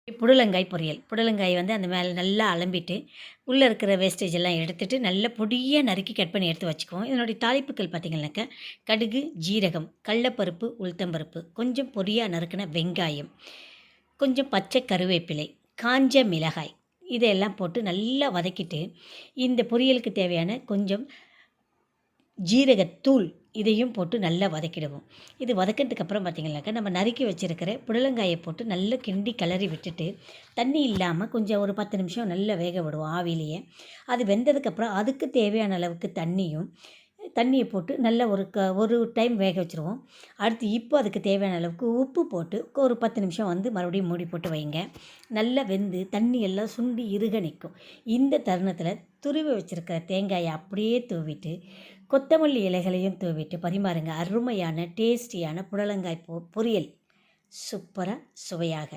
புடலங்காய் பொரியல். புடலங்காய் வந்து அந்த மேலே நல்லா அலம்பிட்டு, உள்ளே இருக்கிற வேஸ்டேஜ் எல்லாம் எடுத்துட்டு, நல்ல பொடியா நறுக்கி கட் பண்ணி எடுத்து வச்சுக்குவோம். இதனுடைய தாளிப்புகள் பார்த்தீங்கன்னாக்கா, கடுகு, ஜீரகம், கடலப்பருப்பு, உளுத்தம்பருப்பு, கொஞ்சம் பொடியா நறுக்குன வெங்காயம், கொஞ்சம் பச்சை கருவேப்பிலை, காஞ்ச மிளகாய் இதையெல்லாம் போட்டு நல்லா வதக்கிட்டு, இந்த பொரியலுக்கு தேவையான கொஞ்சம் ஜீரகத்தூள் இதையும் போட்டு நல்லா வதக்கிடுவோம். இது வதக்கினதுக்கு அப்புறம் பார்த்தீங்கன்னாக்கா, நம்ம நறுக்கி வச்சிருக்கிற புடலங்காய போட்டு நல்லா கிண்டி கிளறி விட்டுட்டு, தண்ணி இல்லாம கொஞ்சம் ஒரு 10 நிமிஷம் நல்லா வேக விடுவோம் ஆவியிலேயே. அது வெந்ததுக்கப்புறம் அதுக்கு தேவையான அளவுக்கு தண்ணிய போட்டு நல்லா ஒரு டைம் வேக வச்சுருவோம். அடுத்து இப்போ அதுக்கு தேவையான அளவுக்கு உப்பு போட்டு ஒரு 10 நிமிஷம் வந்து மறுபடியும் மூடி போட்டு வைங்க. நல்லா வெந்து தண்ணி எல்லாம் சுண்டி இறுக நிற்கும். இந்த தருணத்தில் துருவி வச்சிருக்கிற தேங்காயை அப்படியே தூவிட்டு, கொத்தமல்லி இலைகளையும் தூவிட்டு பரிமாறுங்க. அருமையான டேஸ்டியான புடலங்காய் பொரியல் சூப்பராக சுவையாக.